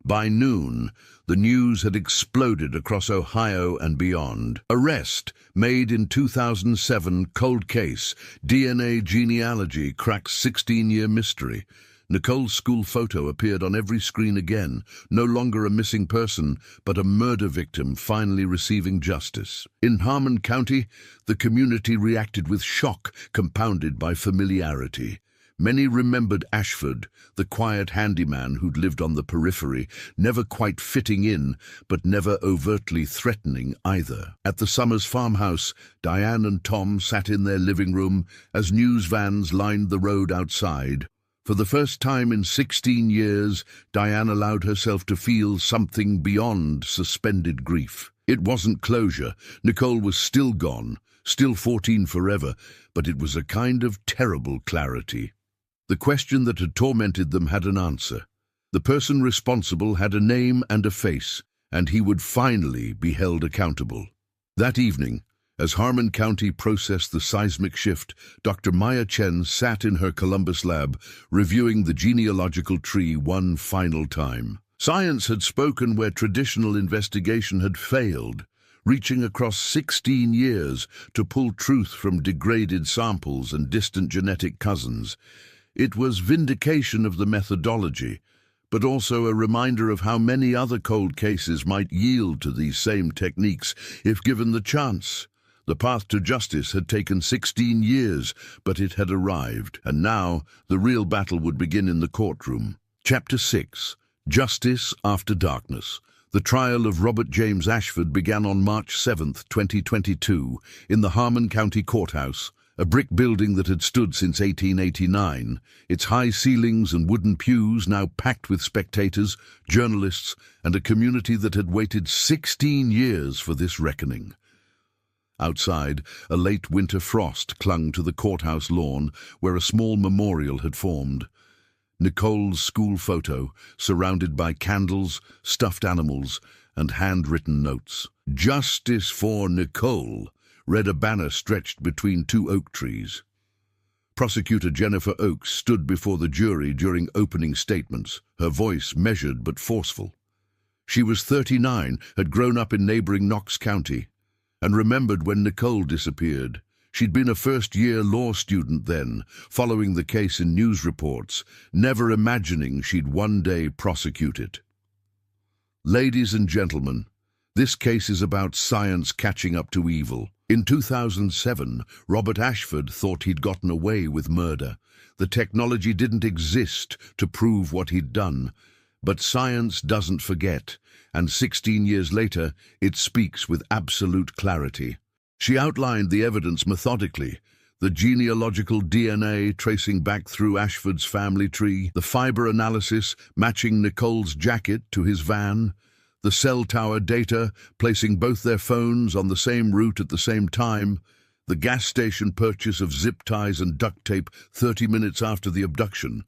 By noon, the news had exploded across Ohio and beyond. Arrest, made in 2007, cold case, DNA genealogy cracks 16-year mystery. Nicole's school photo appeared on every screen again, no longer a missing person, but a murder victim finally receiving justice. In Harmon County, the community reacted with shock, compounded by familiarity. Many remembered Ashford, the quiet handyman who'd lived on the periphery, never quite fitting in, but never overtly threatening either. At the Summers farmhouse, Diane and Tom sat in their living room as news vans lined the road outside. For the first time in 16 years, Diane allowed herself to feel something beyond suspended grief. It wasn't closure. Nicole was still gone, still 14 forever, but it was a kind of terrible clarity. The question that had tormented them had an answer. The person responsible had a name and a face, and he would finally be held accountable. That evening, as Harmon County processed the seismic shift, Dr. Maya Chen sat in her Columbus lab, reviewing the genealogical tree one final time. Science had spoken where traditional investigation had failed, reaching across 16 years to pull truth from degraded samples and distant genetic cousins. It was vindication of the methodology, but also a reminder of how many other cold cases might yield to these same techniques if given the chance. The path to justice had taken 16 years, but it had arrived, and now the real battle would begin in the courtroom. Chapter 6. Justice After Darkness. The trial of Robert James Ashford began on March 7, 2022, in the Harmon County Courthouse, a brick building that had stood since 1889, its high ceilings and wooden pews now packed with spectators, journalists, and a community that had waited 16 years for this reckoning. Outside, a late winter frost clung to the courthouse lawn where a small memorial had formed. Nicole's school photo, surrounded by candles, stuffed animals, and handwritten notes. "Justice for Nicole," read a banner stretched between two oak trees. Prosecutor Jennifer Oakes stood before the jury during opening statements, her voice measured but forceful. She was 39, had grown up in neighboring Knox County, and remembered when Nicole disappeared. She'd been a first-year law student then, following the case in news reports, never imagining she'd one day prosecute it. Ladies and gentlemen, this case is about science catching up to evil. In 2007, Robert Ashford thought he'd gotten away with murder. The technology didn't exist to prove what he'd done. But science doesn't forget, and 16 years later, it speaks with absolute clarity. She outlined the evidence methodically, the genealogical DNA tracing back through Ashford's family tree, the fiber analysis matching Nicole's jacket to his van, the cell tower data placing both their phones on the same route at the same time, the gas station purchase of zip ties and duct tape 30 minutes after the abduction,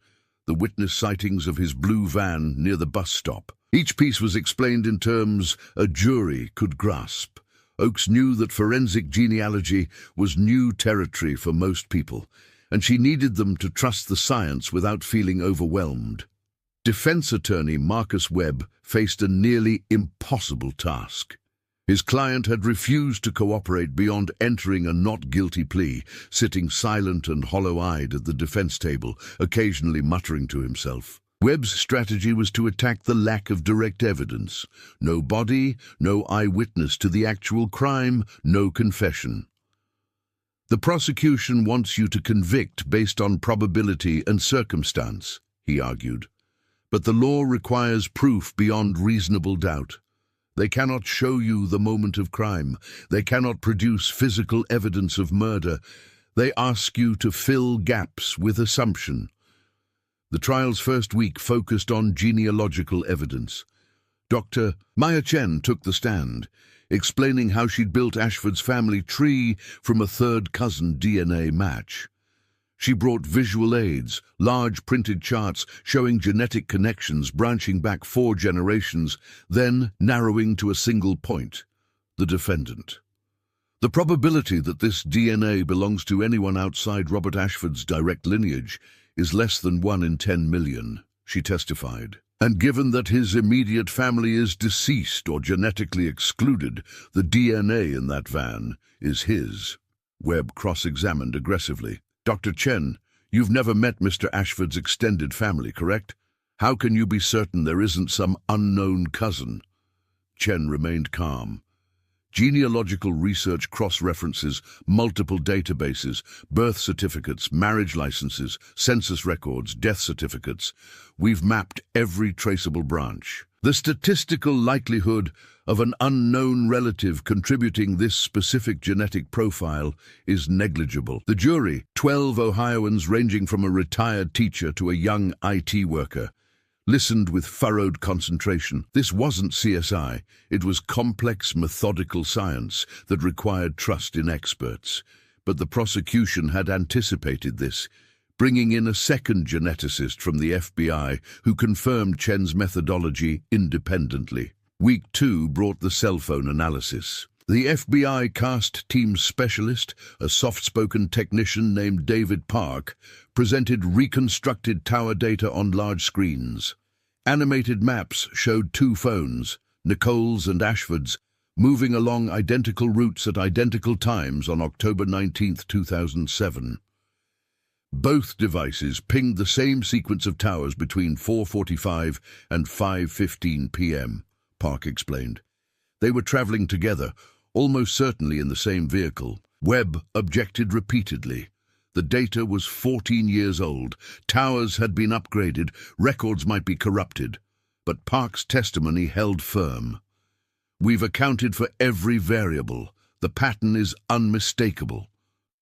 the witness sightings of his blue van near the bus stop. Each piece was explained in terms a jury could grasp. Oakes knew that forensic genealogy was new territory for most people, and she needed them to trust the science without feeling overwhelmed. Defense attorney Marcus Webb faced a nearly impossible task. His client had refused to cooperate beyond entering a not guilty plea, sitting silent and hollow-eyed at the defense table, occasionally muttering to himself. Webb's strategy was to attack the lack of direct evidence. No body, no eyewitness to the actual crime, no confession. The prosecution wants you to convict based on probability and circumstance, he argued. But the law requires proof beyond reasonable doubt. They cannot show you the moment of crime. They cannot produce physical evidence of murder. They ask you to fill gaps with assumption. The trial's first week focused on genealogical evidence. Dr. Maya Chen took the stand, explaining how she'd built Ashford's family tree from a third cousin DNA match. She brought visual aids, large printed charts showing genetic connections branching back 4 generations, then narrowing to a single point, the defendant. The probability that this DNA belongs to anyone outside Robert Ashford's direct lineage is less than 1 in 10 million, she testified. And given that his immediate family is deceased or genetically excluded, the DNA in that van is his. Webb cross-examined aggressively. Dr. Chen, you've never met Mr. Ashford's extended family, correct? How can you be certain there isn't some unknown cousin? Chen remained calm. Genealogical research cross-references multiple databases, birth certificates, marriage licenses, census records, death certificates. We've mapped every traceable branch. The statistical likelihood of an unknown relative contributing this specific genetic profile is negligible. The jury, 12 Ohioans ranging from a retired teacher to a young IT worker, listened with furrowed concentration. This wasn't CSI. It was complex, methodical science that required trust in experts. But the prosecution had anticipated this, bringing in a second geneticist from the FBI who confirmed Chen's methodology independently. Week 2 brought the cell phone analysis. The FBI cast team specialist, a soft-spoken technician named David Park, presented reconstructed tower data on large screens. Animated maps showed 2 phones, Nicole's and Ashford's, moving along identical routes at identical times on October 19, 2007. Both devices pinged the same sequence of towers between 4:45 and 5:15 p.m., Park explained. They were traveling together, almost certainly in the same vehicle. Webb objected repeatedly. The data was 14 years old. Towers had been upgraded. Records might be corrupted. But Park's testimony held firm. We've accounted for every variable. The pattern is unmistakable.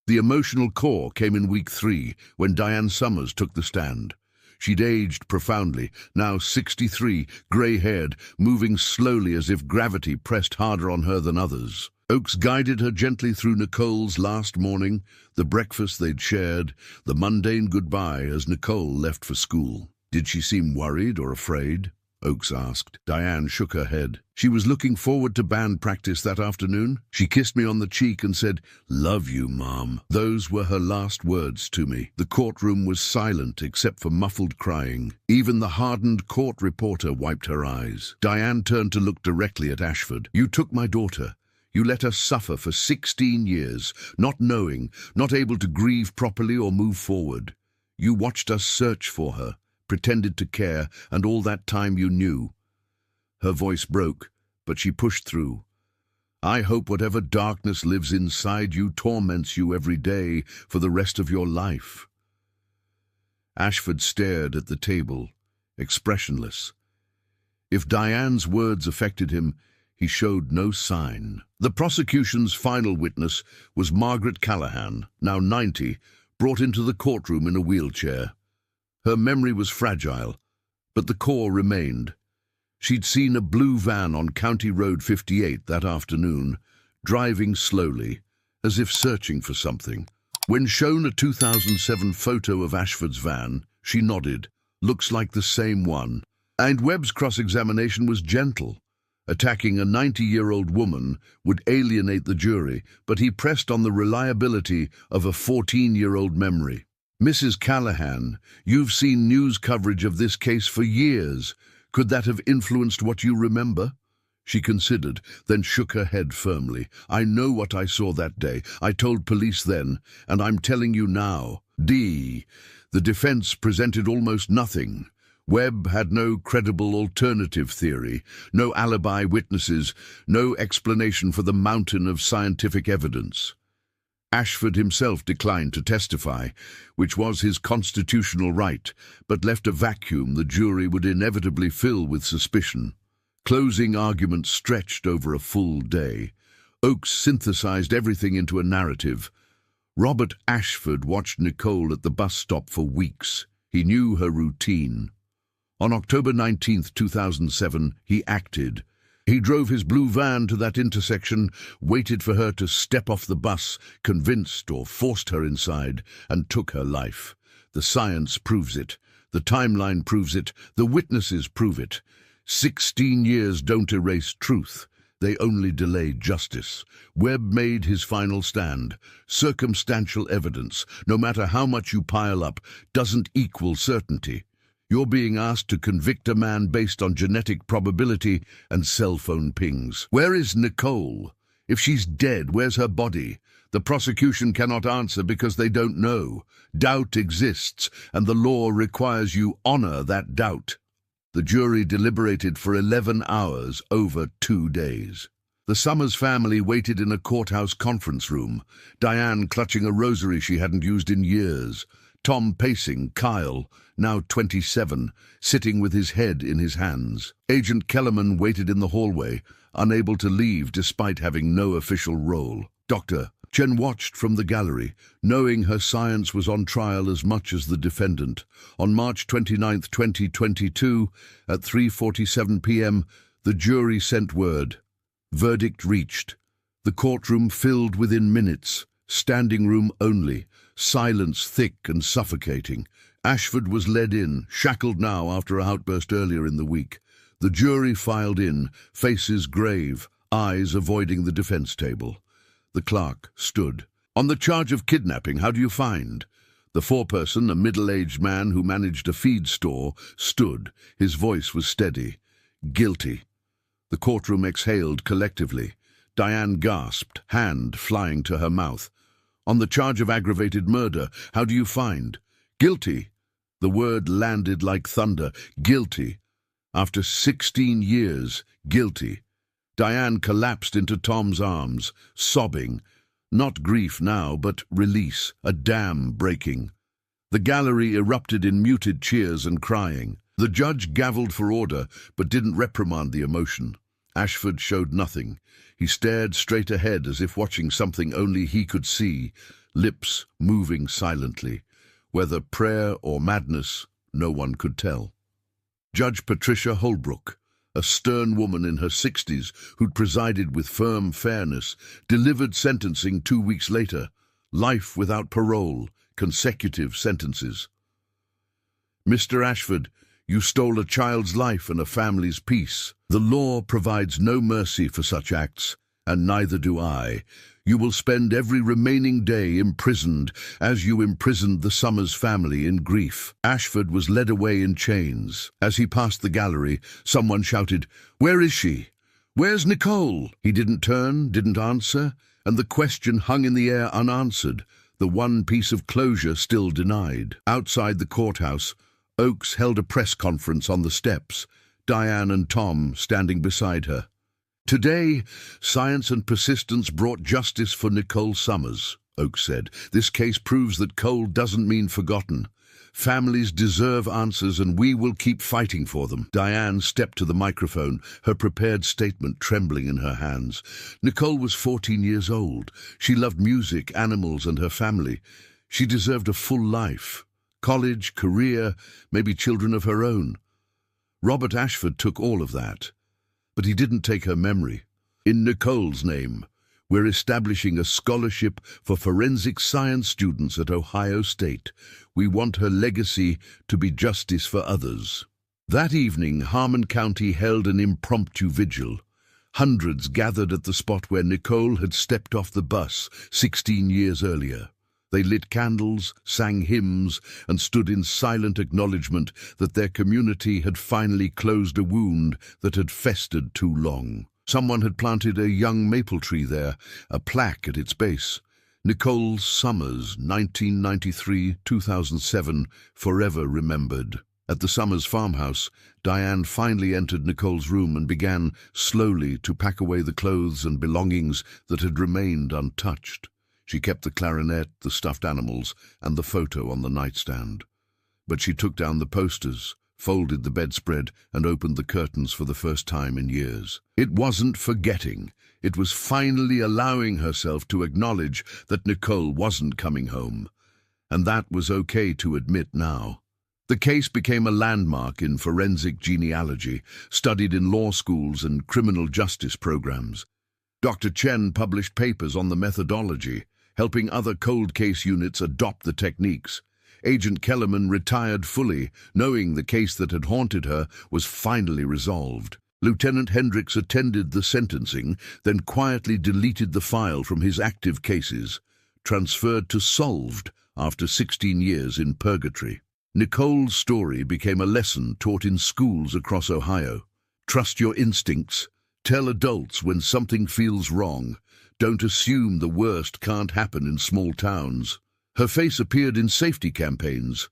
The emotional core came in week 3, when Diane Summers took the stand. She'd aged profoundly, now 63, grey-haired, moving slowly as if gravity pressed harder on her than others. Oakes guided her gently through Nicole's last morning, the breakfast they'd shared, the mundane goodbye as Nicole left for school. Did she seem worried or afraid? Oakes asked. Diane shook her head. She was looking forward to band practice that afternoon. She kissed me on the cheek and said, "Love you, Mom." Those were her last words to me. The courtroom was silent except for muffled crying. Even the hardened court reporter wiped her eyes. Diane turned to look directly at Ashford. "You took my daughter. You let us suffer for 16 years, not knowing, not able to grieve properly or move forward. You watched us search for her, pretended to care, and all that time you knew." Her voice broke, but she pushed through. "I hope whatever darkness lives inside you torments you every day for the rest of your life." Ashford stared at the table, expressionless. If Diane's words affected him, he showed no sign. The prosecution's final witness was Margaret Callahan, now 90, brought into the courtroom in a wheelchair. Her memory was fragile, but the core remained. She'd seen a blue van on County Road 58 that afternoon, driving slowly, as if searching for something. When shown a 2007 photo of Ashford's van, she nodded. "Looks like the same one." And Webb's cross-examination was gentle. Attacking a 90-year-old woman would alienate the jury, but he pressed on the reliability of a 14-year-old memory. "Mrs. Callahan, you've seen news coverage of this case for years. Could that have influenced what you remember?" She considered, then shook her head firmly. "I know what I saw that day. I told police then, and I'm telling you now. The defense presented almost nothing. Webb had no credible alternative theory, no alibi witnesses, no explanation for the mountain of scientific evidence. Ashford himself declined to testify, which was his constitutional right, but left a vacuum the jury would inevitably fill with suspicion. Closing arguments stretched over a full day. Oakes synthesized everything into a narrative. Robert Ashford watched Nicole at the bus stop for weeks. He knew her routine. On October 19, 2007, he acted. He drove his blue van to that intersection, waited for her to step off the bus, convinced or forced her inside, and took her life. The science proves it. The timeline proves it. The witnesses prove it. 16 years don't erase truth. They only delay justice. Webb made his final stand. Circumstantial evidence, no matter how much you pile up, doesn't equal certainty. You're being asked to convict a man based on genetic probability and cell phone pings. Where is Nicole? If she's dead, where's her body? The prosecution cannot answer because they don't know. Doubt exists, and the law requires you honor that doubt. The jury deliberated for 11 hours over 2 days. The Summers family waited in a courthouse conference room, Diane clutching a rosary she hadn't used in years. Tom pacing, Kyle, now 27, sitting with his head in his hands. Agent Kellerman waited in the hallway, unable to leave despite having no official role. "Doctor," Jen watched from the gallery, knowing her science was on trial as much as the defendant. On March 29, 2022, at 3:47 p.m., the jury sent word. Verdict reached. The courtroom filled within minutes. Standing room only. Silence thick and suffocating. Ashford was led in, shackled now after an outburst earlier in the week. The jury filed in, faces grave, eyes avoiding the defense table. The clerk stood. On the charge of kidnapping, how do you find? The foreperson, a middle-aged man who managed a feed store, stood. His voice was steady. Guilty. The courtroom exhaled collectively. Diane gasped, hand flying to her mouth. On the charge of aggravated murder, how do you find? Guilty. The word landed like thunder. Guilty. After 16 years, guilty. Diane collapsed into Tom's arms, sobbing. Not grief now, but release, a dam breaking. The gallery erupted in muted cheers and crying. The judge gavelled for order, but didn't reprimand the emotion. Ashford showed nothing. He stared straight ahead as if watching something only he could see, lips moving silently. Whether prayer or madness, no one could tell. Judge Patricia Holbrook, a stern woman in her 60s who'd presided with firm fairness, delivered sentencing 2 weeks later. Life without parole, consecutive sentences. Mr. Ashford, you stole a child's life and a family's peace. The law provides no mercy for such acts, and neither do I. You will spend every remaining day imprisoned, as you imprisoned the Summers family in grief. Ashford was led away in chains. As he passed the gallery, someone shouted, "Where is she? Where's Nicole?" He didn't turn, didn't answer, and the question hung in the air unanswered, the one piece of closure still denied. Outside the courthouse, Oakes held a press conference on the steps, Diane and Tom standing beside her. Today, science and persistence brought justice for Nicole Summers, Oakes said. This case proves that Cole doesn't mean forgotten. Families deserve answers, and we will keep fighting for them. Diane stepped to the microphone, her prepared statement trembling in her hands. Nicole was 14 years old. She loved music, animals, and her family. She deserved a full life. College, career, maybe children of her own. Robert Ashford took all of that. But he didn't take her memory. In Nicole's name, we're establishing a scholarship for forensic science students at Ohio State. We want her legacy to be justice for others. That evening, Harmon County held an impromptu vigil. Hundreds gathered at the spot where Nicole had stepped off the bus 16 years earlier. They lit candles, sang hymns, and stood in silent acknowledgement that their community had finally closed a wound that had festered too long. Someone had planted a young maple tree there, a plaque at its base. Nicole Summers, 1993-2007, forever remembered. At the Summers farmhouse, Diane finally entered Nicole's room and began slowly to pack away the clothes and belongings that had remained untouched. She kept the clarinet, the stuffed animals, and the photo on the nightstand. But she took down the posters, folded the bedspread, and opened the curtains for the first time in years. It wasn't forgetting. It was finally allowing herself to acknowledge that Nicole wasn't coming home. And that was okay to admit now. The case became a landmark in forensic genealogy, studied in law schools and criminal justice programs. Dr. Chen published papers on the methodology, helping other cold case units adopt the techniques. Agent Kellerman retired fully, knowing the case that had haunted her was finally resolved. Lieutenant Hendricks attended the sentencing, then quietly deleted the file from his active cases, transferred to solved after 16 years in purgatory. Nicole's story became a lesson taught in schools across Ohio. Trust your instincts. Tell adults when something feels wrong. Don't assume the worst can't happen in small towns. Her face appeared in safety campaigns,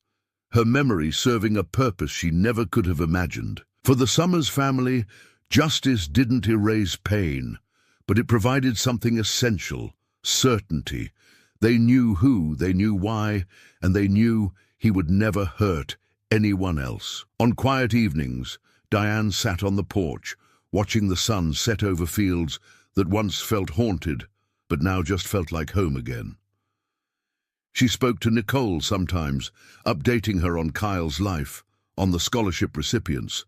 her memory serving a purpose she never could have imagined. For the Summers family, justice didn't erase pain, but it provided something essential, certainty. They knew who, they knew why, and they knew he would never hurt anyone else. On quiet evenings, Diane sat on the porch, watching the sun set over fields that once felt haunted, but now just felt like home again. She spoke to Nicole sometimes, updating her on Kyle's life, on the scholarship recipients,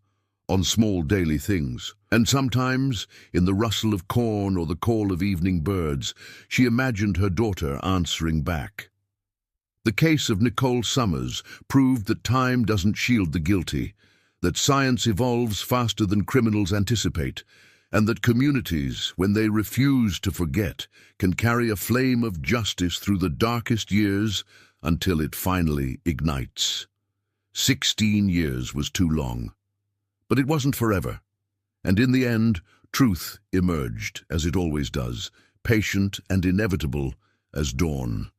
on small daily things. And sometimes, in the rustle of corn or the call of evening birds, she imagined her daughter answering back. The case of Nicole Summers proved that time doesn't shield the guilty, that science evolves faster than criminals anticipate, and that communities, when they refuse to forget, can carry a flame of justice through the darkest years until it finally ignites. 16 years was too long. But it wasn't forever. And in the end, truth emerged, as it always does, patient and inevitable as dawn.